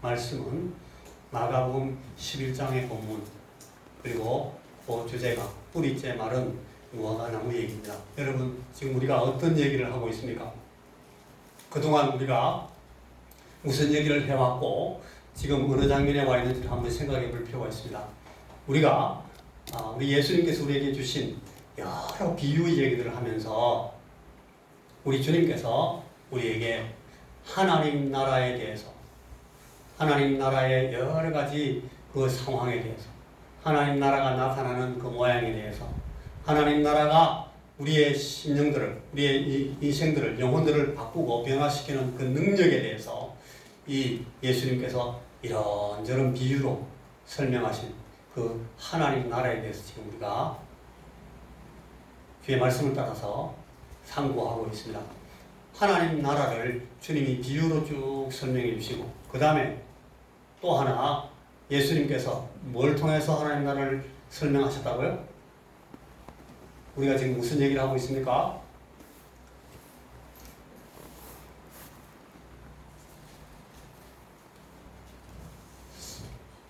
말씀은 마가복음 11장의 본문, 그리고 그 주제가 뿌리째 마른 무화과 나무 얘기입니다. 여러분, 지금 우리가 어떤 얘기를 하고 있습니까? 그동안 우리가 무슨 얘기를 해왔고 지금 어느 장면에 와 있는지를 한번 생각해 볼 필요가 있습니다. 우리 예수님께서 우리에게 주신 여러 비유 얘기들을 하면서 우리 주님께서 우리에게 하나님 나라에 대해서, 하나님 나라의 여러 가지 그 상황에 대해서, 하나님 나라가 나타나는 그 모양에 대해서, 하나님 나라가 우리의 심령들을, 우리의 인생들을, 영혼들을 바꾸고 변화시키는 그 능력에 대해서 이 예수님께서 이런저런 비유로 설명하신 그 하나님 나라에 대해서 지금 우리가 주의 말씀을 따라서 상고하고 있습니다. 하나님 나라를 주님이 비유로 쭉 설명해 주시고, 그 다음에 또 하나 예수님께서 뭘 통해서 하나님 나라를 설명하셨다고요? 우리가 지금 무슨 얘기를 하고 있습니까?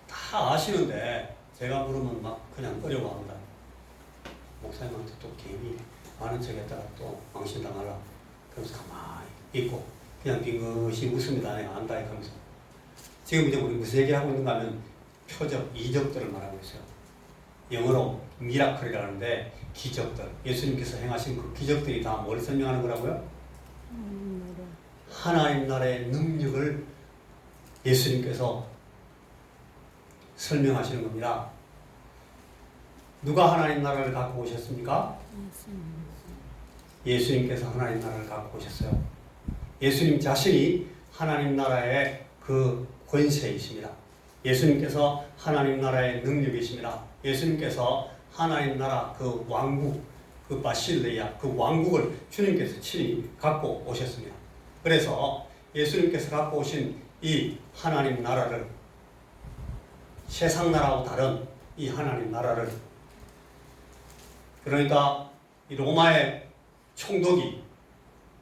다 아시는데 제가 물으면 막 그냥 어려워합니다. 목사님한테 또 괜히 아는 척했다가 또 망신당하라. 그러면서 가만히 있고 그냥 빙긋이 웃습니다. 내가 안다 하면서. 지금 이제 우리 무슨 얘기를 하고 있는가 하면 표적, 이적들을 말하고 있어요. 영어로 미라클이라는데 기적들, 예수님께서 행하신 그 기적들이 다 뭘 설명하는 거라고요? 하나님 나라의 능력을 예수님께서 설명하시는 겁니다. 누가 하나님 나라를 갖고 오셨습니까? 예수님께서 하나님 나라를 갖고 오셨어요. 예수님 자신이 하나님 나라의 그 권세이십니다. 예수님께서 하나님 나라의 능력이십니다. 예수님께서 하나님 나라 그 왕국, 그 바실레야, 그 왕국을 주님께서 친히 갖고 오셨습니다. 그래서 예수님께서 갖고 오신 이 하나님 나라를, 세상 나라하고 다른 이 하나님 나라를, 그러니까 이 로마의 총독이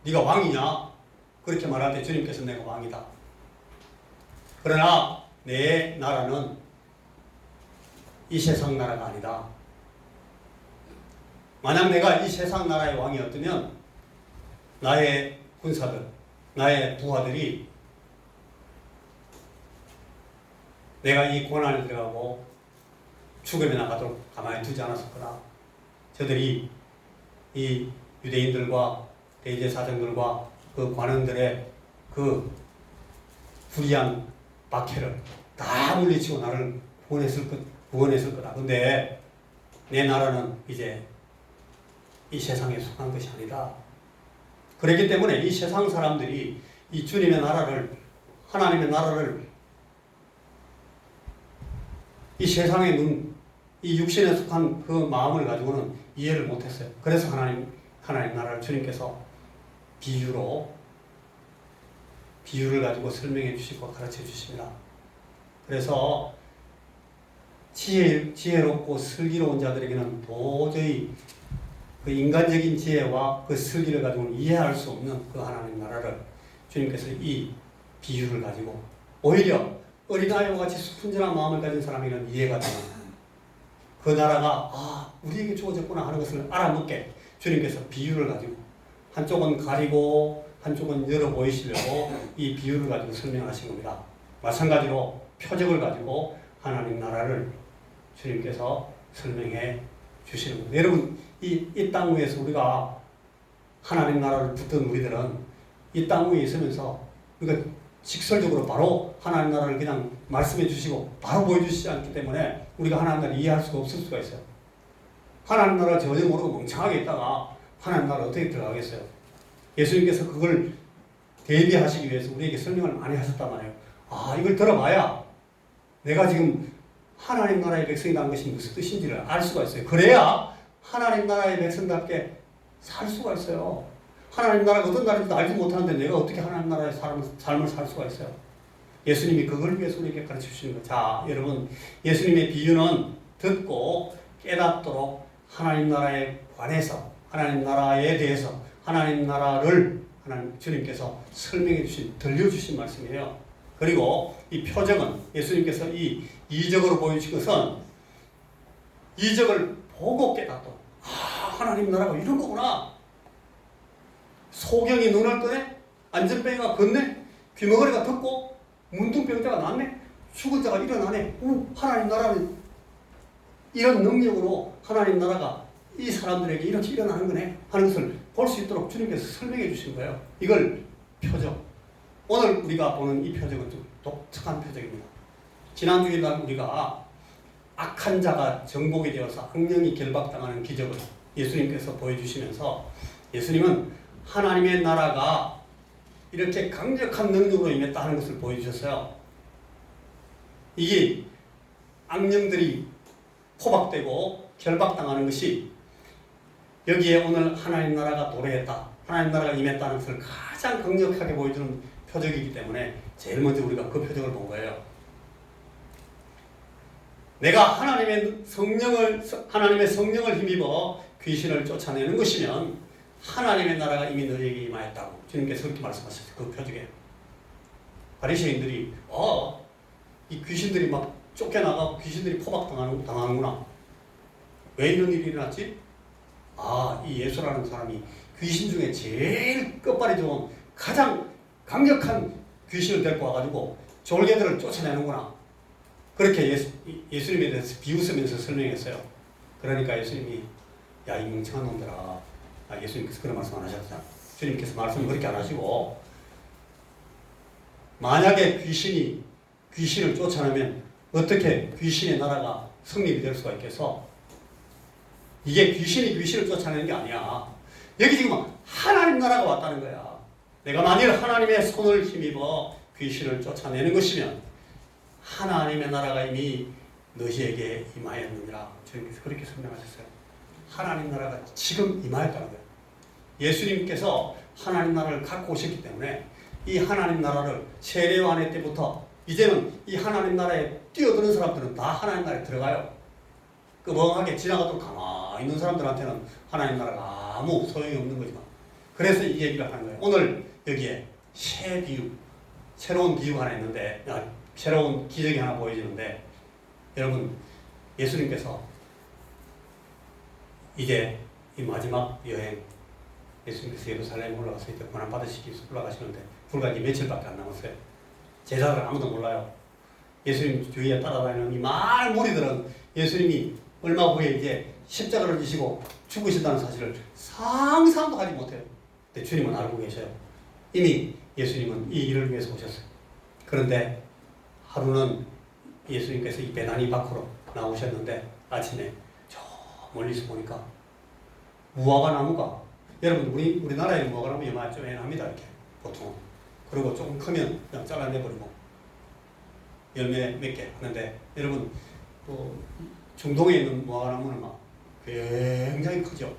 네가 왕이냐? 그렇게 말할 때 주님께서 내가 왕이다. 그러나 내 나라는 이 세상 나라가 아니다. 만약 내가 이 세상 나라의 왕이었다면 나의 군사들, 나의 부하들이 내가 이 고난에 들어가고 죽음에 나가도록 가만히 두지 않았을 거다. 저들이 이 유대인들과 대제사장들과 그 관원들의 그 불의한 박해를 다 물리치고 나를 구원했을 거다. 근데 내 나라는 이제 이 세상에 속한 것이 아니다. 그렇기 때문에 이 세상 사람들이 이 주님의 나라를, 하나님의 나라를 이 세상의 눈, 이 육신에 속한 그 마음을 가지고는 이해를 못했어요. 그래서 하나님 나라를 주님께서 비유를 가지고 설명해 주시고 가르쳐 주십니다. 그래서 지혜롭고 슬기로운 자들에게는 도저히 그 인간적인 지혜와 그 슬기를 가지고는 이해할 수 없는 그 하나님 나라를 주님께서 이 비유를 가지고 오히려 어린아이와 같이 순진한 마음을 가진 사람에게는 이해가 되는 그 나라가 우리에게 주어졌구나 하는 것을 알아먹게 주님께서 비유를 가지고 한쪽은 가리고 한쪽은 열어 보이시려고 이 비유를 가지고 설명하신 겁니다. 마찬가지로 표적을 가지고 하나님 나라를 주님께서 설명해 주시는 겁니다. 여러분, 이 땅 위에서 우리가 하나님 나라를 붙든 우리들은 이 땅 위에 있으면서 우리가 직설적으로 바로 하나님 나라를 그냥 말씀해 주시고 바로 보여주시지 않기 때문에 우리가 하나님 나라를 이해할 수가 없을 수가 있어요. 하나님 나라 전혀 모르고 멍청하게 있다가 하나님 나라 어떻게 들어가겠어요? 예수님께서 그걸 대비하시기 위해서 우리에게 설명을 많이 하셨단 말이에요. 이걸 들어봐야 내가 지금 하나님 나라의 백성이라는 것이 무슨 뜻인지를 알 수가 있어요. 그래야 하나님 나라의 백성답게 살 수가 있어요. 하나님 나라가 어떤 나라인지도 알지 못하는데 내가 어떻게 하나님 나라의 삶을 살 수가 있어요. 예수님이 그걸 위해서 우리에게 가르쳐 주시는 거예요. 자, 여러분, 예수님의 비유는 듣고 깨닫도록 하나님 나라에 관해서, 하나님 나라에 대해서, 하나님 나라를 주님께서 설명해 주신, 들려주신 말씀이에요. 그리고 이 표적은 예수님께서 이 이적으로 보여주신 것은 이적을 보고 깨닫고 하나님 나라가 이런 거구나. 소경이 눈을 뜨네. 안전뱅이가 걷네. 귀머거리가 듣고 문둥병자가 낫네. 죽은 자가 일어나네. 하나님 나라는 이런 능력으로 하나님 나라가 이 사람들에게 이렇게 일어나는 거네 하는 것을 볼 수 있도록 주님께서 설명해 주신 거예요. 이걸 표적. 오늘 우리가 보는 이 표적은 좀 독특한 표적입니다. 지난 주일날 우리가 악한 자가 정복이 되어서 악령이 결박당하는 기적을 예수님께서 보여주시면서 예수님은 하나님의 나라가 이렇게 강력한 능력으로 임했다 하는 것을 보여주셨어요. 이게 악령들이 포박되고 결박당하는 것이 여기에 오늘 하나님 나라가 도래했다, 하나님 나라가 임했다는 것을 가장 강력하게 보여주는 표적이기 때문에 제일 먼저 우리가 그 표적을 본 거예요. 내가 하나님의 성령을 힘입어 귀신을 쫓아내는 것이면 하나님의 나라가 이미 너희에게 임하였다고 주님께서 그렇게 말씀하셨어요. 그 표적에 바리새인들이 이 귀신들이 막 쫓겨나가고 귀신들이 포박당하는구나. 왜 이런 일이 일어났지? 이 예수라는 사람이 귀신 중에 제일 끝발이 좋은 가장 강력한 귀신을 데리고 와가지고 졸개들을 쫓아내는구나. 그렇게 예수님에 대해서 비웃으면서 설명했어요. 그러니까 예수님이 야, 이 멍청한 놈들아. 예수님께서 그런 말씀 안 하셨잖아. 주님께서 말씀을 그렇게 안 하시고 만약에 귀신을 쫓아내면 어떻게 귀신의 나라가 성립이 될 수가 있겠어? 이게 귀신이 귀신을 쫓아내는 게 아니야. 여기 지금 하나님 나라가 왔다는 거야. 내가 만일 하나님의 손을 힘입어 귀신을 쫓아내는 것이면 하나님의 나라가 이미 너희에게 임하였느니라. 주님께서 그렇게 설명하셨어요. 하나님 나라가 지금 임하였다는 거예요. 예수님께서 하나님 나라를 갖고 오셨기 때문에 이 하나님 나라를 세례요한의 때부터 이제는 이 하나님 나라에 뛰어드는 사람들은 다 하나님 나라에 들어가요. 끄멍하게 지나가도록 가만히 있는 사람들한테는 하나님 나라가 아무 소용이 없는 거지만, 그래서 이 얘기를 하는 거예요. 오늘 여기에 새로운 비유가 하나 있는데, 새로운 기적이 하나 보여지는데, 여러분, 예수님께서 이제 이 마지막 여행, 예수님께서 예루살렘에 올라가서 이제 고난 받으시기 위해서 올라가시는데 불과 이제 며칠밖에 안 남았어요. 제자들 아무도 몰라요. 예수님 주위에 따라다니는 이 많은 무리들은 예수님이 얼마 후에 이제 십자가를 지시고 죽으신다는 사실을 상상도 하지 못해요. 근데 주님은 알고 계셔요. 이미 예수님은 이 일을 위해서 오셨어요. 그런데 하루는 예수님께서 이 베다니 밖으로 나오셨는데 아침에 저 멀리서 보니까 무화과 나무가, 여러분 우리나라에 무화과 나무 요만합니다 이렇게 보통. 그리고 조금 크면 그냥 잘라내버리고 열매 몇 개 하는데, 여러분 또 중동에 있는 무화과 나무는 막 굉장히 크죠.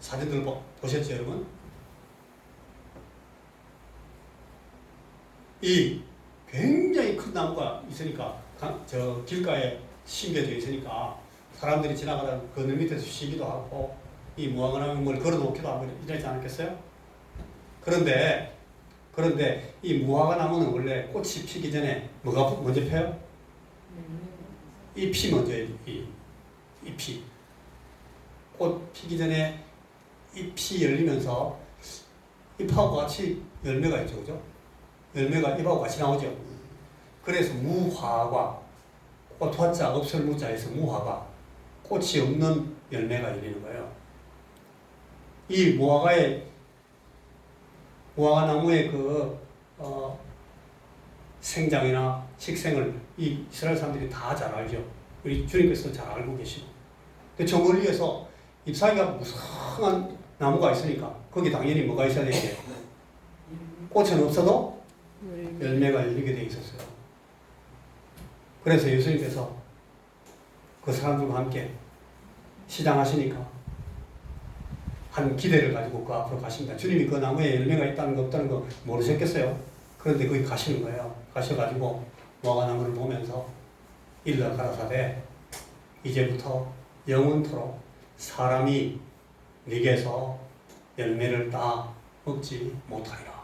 사진들 보셨죠 여러분? 이 굉장히 큰 나무가 있으니까 저 길가에 심겨져 있으니까 사람들이 지나가다 그늘 밑에서 쉬기도 하고 이 무화과 나무를 걸어놓기도 하고 이러지 않았겠어요? 그런데 이 무화과 나무는 원래 꽃이 피기 전에 뭐가 먼저 펴요? 잎이 먼저, 잎이. 꽃 피기 전에 잎이 열리면서 잎하고 같이 열매가 있죠, 그죠? 열매가 잎하고 같이 나오죠. 그래서 무화과, 꽃 화자 없을 무자에서 무화과, 꽃이 없는 열매가 열리는 거예요. 이 무화과 나무의 생장이나 식생을 이 이스라엘 사람들이 다 잘 알죠. 우리 주님께서 잘 알고 계시고. 근데 저 멀리에서 잎사귀가 무성한 나무가 있으니까 거기 당연히 뭐가 있어야 되겠어요? 꽃은 없어도 열매가 열리게 돼 있었어요. 그래서 예수님께서 그 사람들과 함께 시장하시니까 한 기대를 가지고 그 앞으로 가십니다. 주님이 그 나무에 열매가 있다는 거 없다는 거 모르셨겠어요? 그런데 거기 가시는 거예요. 가셔가지고 무화과 나무를 보면서 일러 가라사대 이제부터 영원토록 사람이 네게서 열매를 따 먹지 못하리라.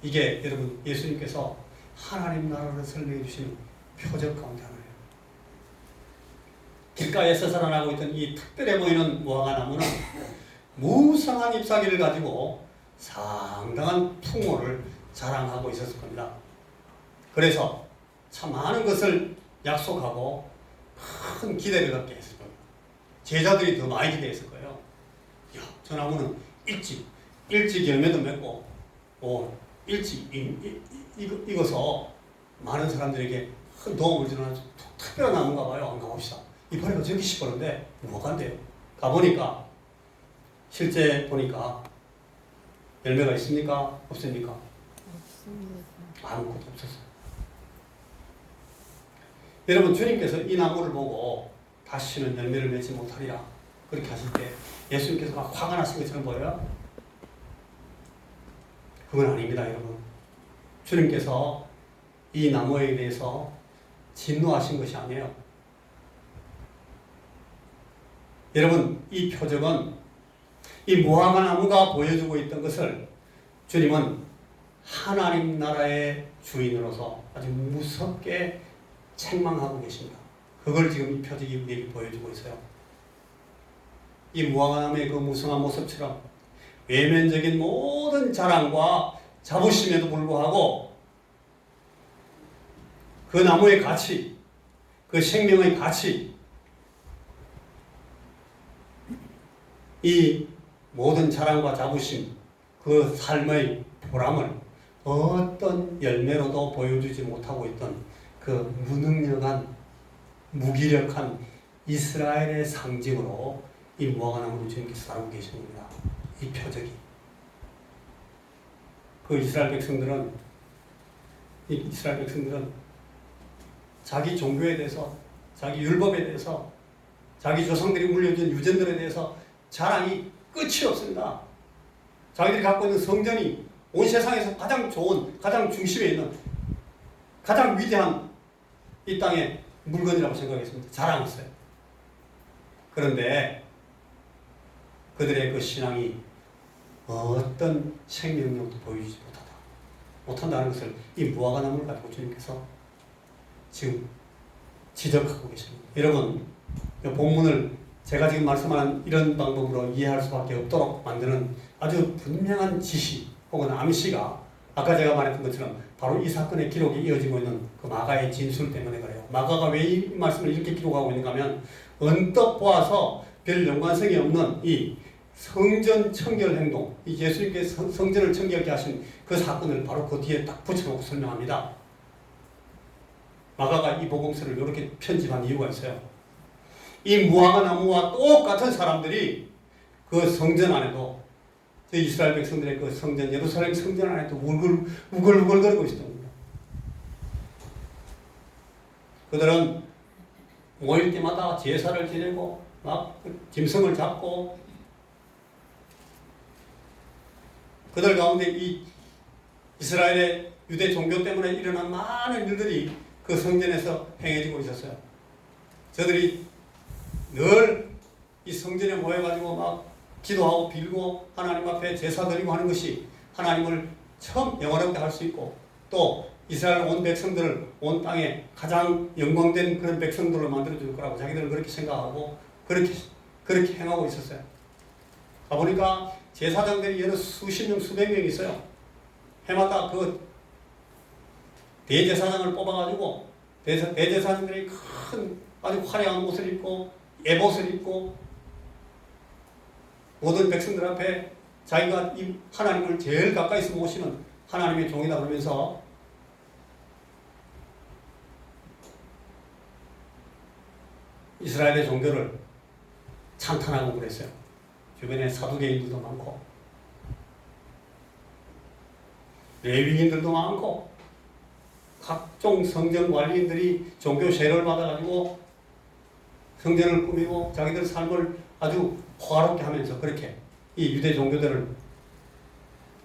이게 여러분 예수님께서 하나님 나라를 설명해 주시는 표적 가운데 하나예요. 길가에서 자라나고 있던 이 특별해 보이는 무화과나무는 무성한 잎사귀를 가지고 상당한 풍모를 자랑하고 있었을 겁니다. 그래서 참 많은 것을 약속하고 큰 기대를 갖게 했을 겁니다. 제자들이 더 많이 기대했을 거예요. 야, 저 나무는 일찍 열매도 맺고 일찍 익어서 많은 사람들에게 큰 도움을 주는 특별한 나무인가 봐요. 한번 가봅시다. 이파리가 저렇게 시퍼런데 무화과인데요. 가보니까 실제 보니까 열매가 있습니까? 없습니까? 없습니다. 아무것도 없었어요. 여러분 주님께서 이 나무를 보고 다시는 열매를 맺지 못하리라 그렇게 하실 때 예수님께서 막 화가 나신 것처럼 보여요? 그건 아닙니다, 여러분. 주님께서 이 나무에 대해서 진노하신 것이 아니에요. 여러분, 이 표적은 이 무화과 나무가 보여주고 있던 것을 주님은 하나님 나라의 주인으로서 아주 무섭게 책망하고 계십니다. 그걸 지금 이 표적이 우리에게 보여주고 있어요. 이 무화과 나무의 그 무성한 모습처럼 외면적인 모든 자랑과 자부심에도 불구하고 그 나무의 가치, 그 생명의 가치, 이 모든 자랑과 자부심, 그 삶의 보람을 어떤 열매로도 보여주지 못하고 있던 그 무능력한, 무기력한 이스라엘의 상징으로 이 무화과나무를 주님께서 다루고 계시는 겁니다. 이 표적이. 그 이스라엘 백성들은 자기 종교에 대해서, 자기 율법에 대해서, 자기 조상들이 물려준 유전들에 대해서 자랑이 끝이 없습니다. 자기들이 갖고 있는 성전이 온 세상에서 가장 좋은, 가장 중심에 있는, 가장 위대한 이 땅의 물건이라고 생각했습니다. 자랑했어요. 그런데 그들의 그 신앙이 어떤 생명력도 보여주지 못한다는 것을 이 무화과 나무를 가지고 주님께서 지금 지적하고 계십니다. 여러분, 이 본문을 제가 지금 말씀하는 이런 방법으로 이해할 수밖에 없도록 만드는 아주 분명한 지시 혹은 암시가 아까 제가 말했던 것처럼 바로 이 사건의 기록이 이어지고 있는 그 마가의 진술 때문에 그래요. 마가가 왜 이 말씀을 이렇게 기록하고 있는가 하면 언뜻 보아서 별 연관성이 없는 이 성전 청결 행동, 이 예수님께서 성전을 청결케 하신 그 사건을 바로 그 뒤에 딱 붙여놓고 설명합니다. 마가가 이 복음서를 이렇게 편집한 이유가 있어요. 이 무화과 나무와 똑같은 사람들이 그 성전 안에도, 이스라엘 백성들의 그 성전, 예루살렘 성전 안에도 우글우글거리고 있었던 겁니다. 그들은 모일 때마다 제사를 지내고 막 짐승을 잡고, 그들 가운데 이 이스라엘의 유대 종교 때문에 일어난 많은 일들이 그 성전에서 행해지고 있었어요. 저들이 늘 이 성전에 모여가지고 막 기도하고 빌고 하나님 앞에 제사 드리고 하는 것이 하나님을 처음 영원하게 할 수 있고, 또 이스라엘 온 백성들을 온 땅에 가장 영광된 그런 백성들로 만들어줄 거라고 자기들은 그렇게 생각하고 그렇게 행하고 있었어요. 가보니까 제사장들이 여러 수십 명, 수백 명 있어요. 해마다 그 대제사장을 뽑아가지고 대제사장들이 큰 아주 화려한 옷을 입고 예복을 입고 모든 백성들 앞에 자기가 이 하나님을 제일 가까이서 모시는 하나님의 종이다 그러면서 이스라엘의 종교를 찬탄하고 그랬어요. 주변에 사두개인들도 많고 레위인들도 많고 각종 성전 관리인들이 종교 세례를 받아가지고 성전을 꾸미고 자기들 삶을 아주 호화롭게 하면서 그렇게 이 유대 종교들을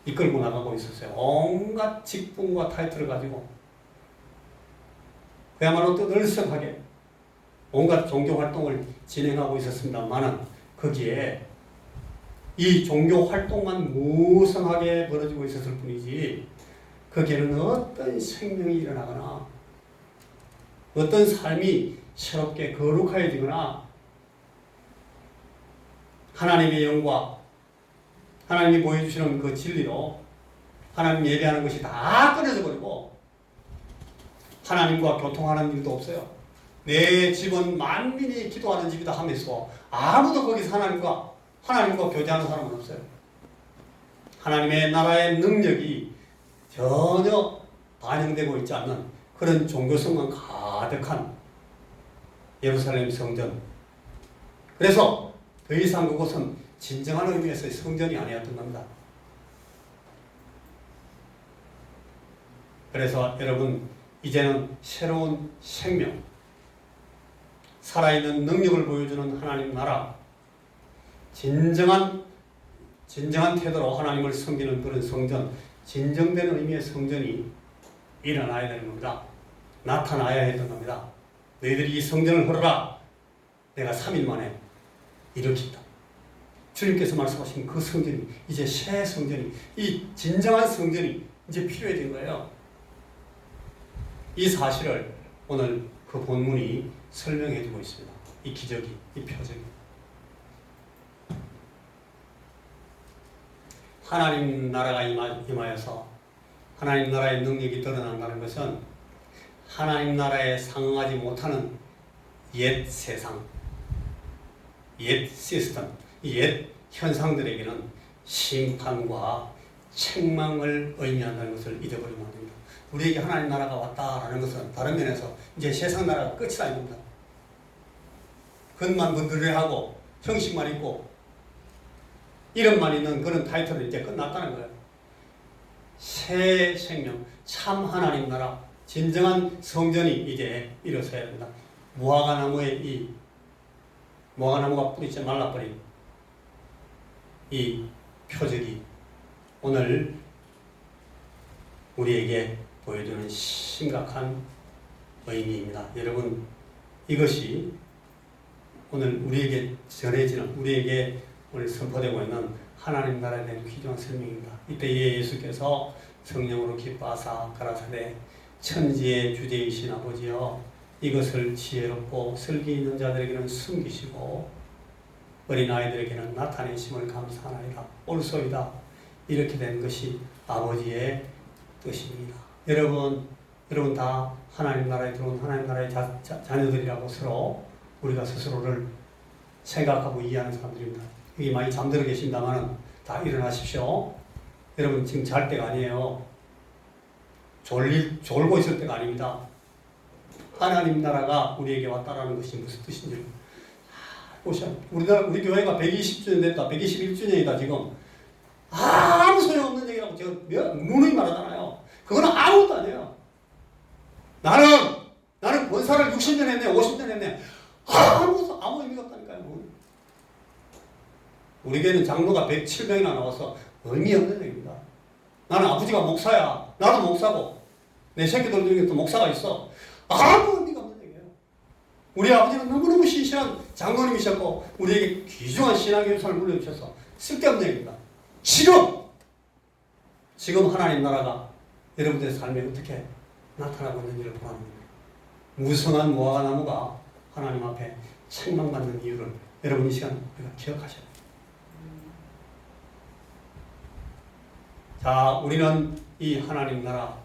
이끌고 나가고 있었어요. 온갖 직분과 타이틀을 가지고 그야말로 떠들썩하게 온갖 종교 활동을 진행하고 있었습니다만은 거기에 이 종교 활동만 무성하게 벌어지고 있었을 뿐이지 거기에는 어떤 생명이 일어나거나 어떤 삶이 새롭게 거룩해지거나 하나님의 영과 하나님이 보여주시는 그 진리로 하나님 예배하는 것이 다 끊어져 버리고 하나님과 교통하는 일도 없어요. 내 집은 만민이 기도하는 집이다 하면서 아무도 거기서 하나님과 교제하는 사람은 없어요. 하나님의 나라의 능력이 전혀 반영되고 있지 않는 그런 종교성만 가득한 예루살렘 성전. 그래서 더 이상 그곳은 진정한 의미에서의 성전이 아니었던 겁니다. 그래서 여러분, 이제는 새로운 생명, 살아있는 능력을 보여주는 하나님 나라, 진정한 태도로 하나님을 섬기는 그런 성전, 진정된 의미의 성전이 일어나야 되는 겁니다. 나타나야 했던 겁니다. 너희들이 이 성전을 헐어라. 내가 3일 만에 일으킨다. 주님께서 말씀하신 그 성전이, 이제 새 성전이, 이 진정한 성전이 이제 필요해진 거예요. 이 사실을 오늘 그 본문이 설명해 주고 있습니다. 이 기적이, 이 표적이. 하나님 나라가 임하여서 하나님 나라의 능력이 드러난다는 것은 하나님 나라에 상응하지 못하는 옛 세상, 옛 시스템, 옛 현상들에게는 심판과 책망을 의미한다는 것을 잊어버리면 안 됩니다. 우리에게 하나님 나라가 왔다라는 것은 다른 면에서 이제 세상 나라가 끝이 아닙니다. 겉만 건드려하고 형식만 있고 이름만 있는 그런 타이틀은 이제 끝났다는 거예요. 새 생명, 참 하나님 나라, 진정한 성전이 이제 일어서야 된다. 무화과나무가 뿌리째 말라버린 이 표적이 오늘 우리에게 보여주는 심각한 의미입니다. 여러분, 이것이 오늘 우리에게 전해지는, 우리에게 오늘 선포되고 있는 하나님 나라에 대한 귀중한 설명입니다. 이때 예수께서 성령으로 기뻐하사 가라사대 천지의 주제이신 아버지여, 이것을 지혜롭고 슬기 있는 자들에게는 숨기시고 어린아이들에게는 나타내심을 감사하나이다. 옳소이다. 이렇게 된 것이 아버지의 뜻입니다. 여러분 다 하나님 나라에 들어온 하나님 나라의 자녀들이라고 서로 우리가 스스로를 생각하고 이해하는 사람들입니다. 여기 많이 잠들어 계신다면 다 일어나십시오. 여러분 지금 잘 때가 아니에요. 졸고 있을 때가 아닙니다. 하나님 나라가 우리에게 왔다라는 것이 무슨 뜻인지 보시오. 우리 교회가 120주년 됐다. 121주년이다 지금. 아무 소용없는 얘기라고 제가 누누이 말하잖아요. 그거는 아무것도 아니에요. 나는 권사를 60년 했네, 50년 했네. 아무 의미가 없다니까요. 우리 교회는 장로가 107명이나 나와서 의미 없는 얘기입니다. 나는 아버지가 목사야. 나도 목사고. 내 새끼들 중에 또 목사가 있어. 아무 의미가 없는 얘기예요. 우리 아버지는 너무너무 신실한 장로님이셨고 우리에게 귀중한 신앙의 유산을 물려주셔서 쓸데없는 얘기입니다. 지금 하나님 나라가 여러분들의 삶에 어떻게 나타나고 있는지를 보라는 겁니다. 무성한 무화과나무가 하나님 앞에 책망받는 이유를 여러분 이 시간 우리가 기억하셔야 돼요. 자, 우리는 이 하나님 나라,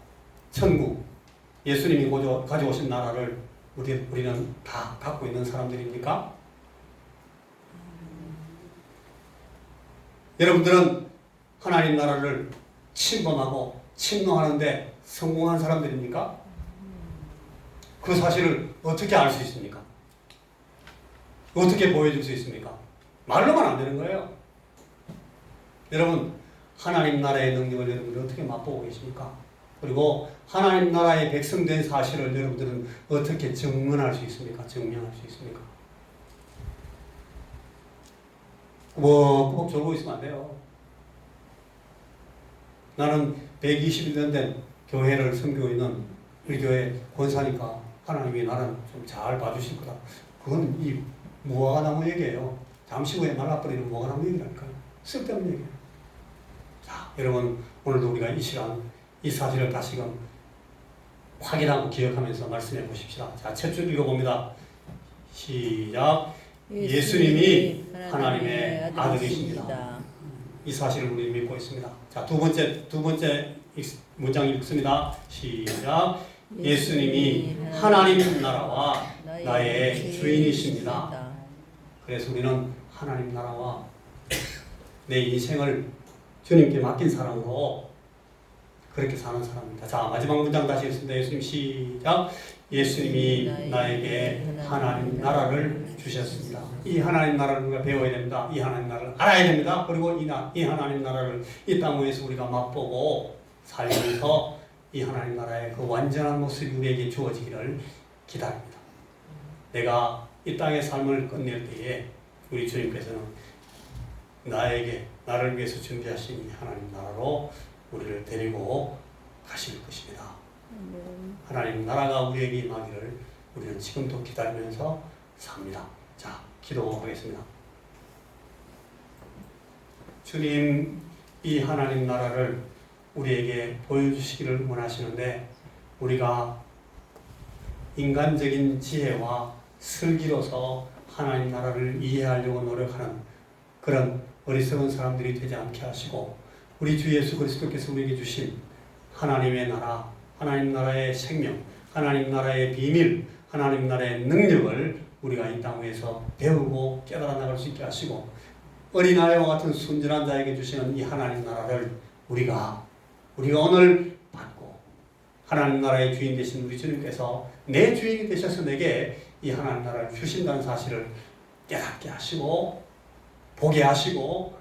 천국, 예수님이 가져오신 나라를 우리는 다 갖고 있는 사람들입니까? 여러분들은 하나님 나라를 침범하고 침노하는데 성공한 사람들입니까? 그 사실을 어떻게 알 수 있습니까? 어떻게 보여줄 수 있습니까? 말로만 안 되는 거예요. 여러분, 하나님 나라의 능력을 여러분들이 어떻게 맛보고 계십니까? 그리고 하나님 나라의 백성된 사실을 여러분들은 어떻게 증명할 수 있습니까? 꼭 졸고 있으면 안 돼요. 나는 121년 된 교회를 섬기고 있는 우리 교회 권사니까 하나님이 나는 좀 잘 봐주실 거다. 그건 이 무화과나무 얘기예요. 잠시 후에 말라버리는 무화과나무 얘기라니까요. 쓸데없는 얘기예요. 자, 여러분, 오늘도 우리가 이 시간 이 사실을 다시금 확인하고 기억하면서 말씀해 보십시다. 자, 첫 줄 읽어봅니다. 시작. 예수님이 하나님의 아들이십니다. 이 사실을 우리 믿고 있습니다. 자, 두 번째 문장 읽습니다. 시작. 예수님이 하나님 나라와 나의 주인이십니다. 그래서 우리는 하나님 나라와 내 인생을 주님께 맡긴 사람으로 그렇게 사는 사람입니다. 자, 마지막 문장 다시 읽습니다. 예수님 시작. 예수님이 나에게 하나님 나라를 주셨습니다. 이 하나님 나라를 우리가 배워야 됩니다. 이 하나님 나라를 알아야 됩니다. 그리고 이 하나님 나라를 이 땅 위에서 우리가 맛보고 살면서 이 하나님 나라의 그 완전한 모습이 우리에게 주어지기를 기다립니다. 내가 이 땅의 삶을 끝낼 때에 우리 주님께서는 나를 위해서 준비하신 이 하나님 나라로 우리를 데리고 가실 것입니다. 하나님 나라가 우리에게 임하기를 우리는 지금도 기다리면서 삽니다. 자, 기도하겠습니다. 주님, 이 하나님 나라를 우리에게 보여주시기를 원하시는데 우리가 인간적인 지혜와 슬기로서 하나님 나라를 이해하려고 노력하는 그런 어리석은 사람들이 되지 않게 하시고 우리 주 예수 그리스도께서 우리에게 주신 하나님의 나라, 하나님 나라의 생명, 하나님 나라의 비밀, 하나님 나라의 능력을 우리가 이 땅 위에서 배우고 깨달아 나갈 수 있게 하시고 어린아이와 같은 순전한 자에게 주시는 이 하나님 나라를 우리가 오늘 받고 하나님 나라의 주인 되신 우리 주님께서 내 주인이 되셔서 내게 이 하나님 나라를 주신다는 사실을 깨닫게 하시고 보게 하시고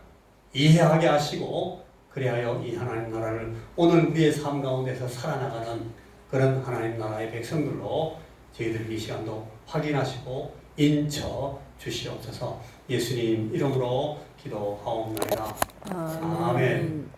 이해하게 하시고 그리하여 이 하나님 나라를 오늘 우리의 삶 가운데서 살아나가는 그런 하나님 나라의 백성들로 저희들 이 시간도 확인하시고 인쳐 주시옵소서. 예수님 이름으로 기도하옵나이다. 아멘.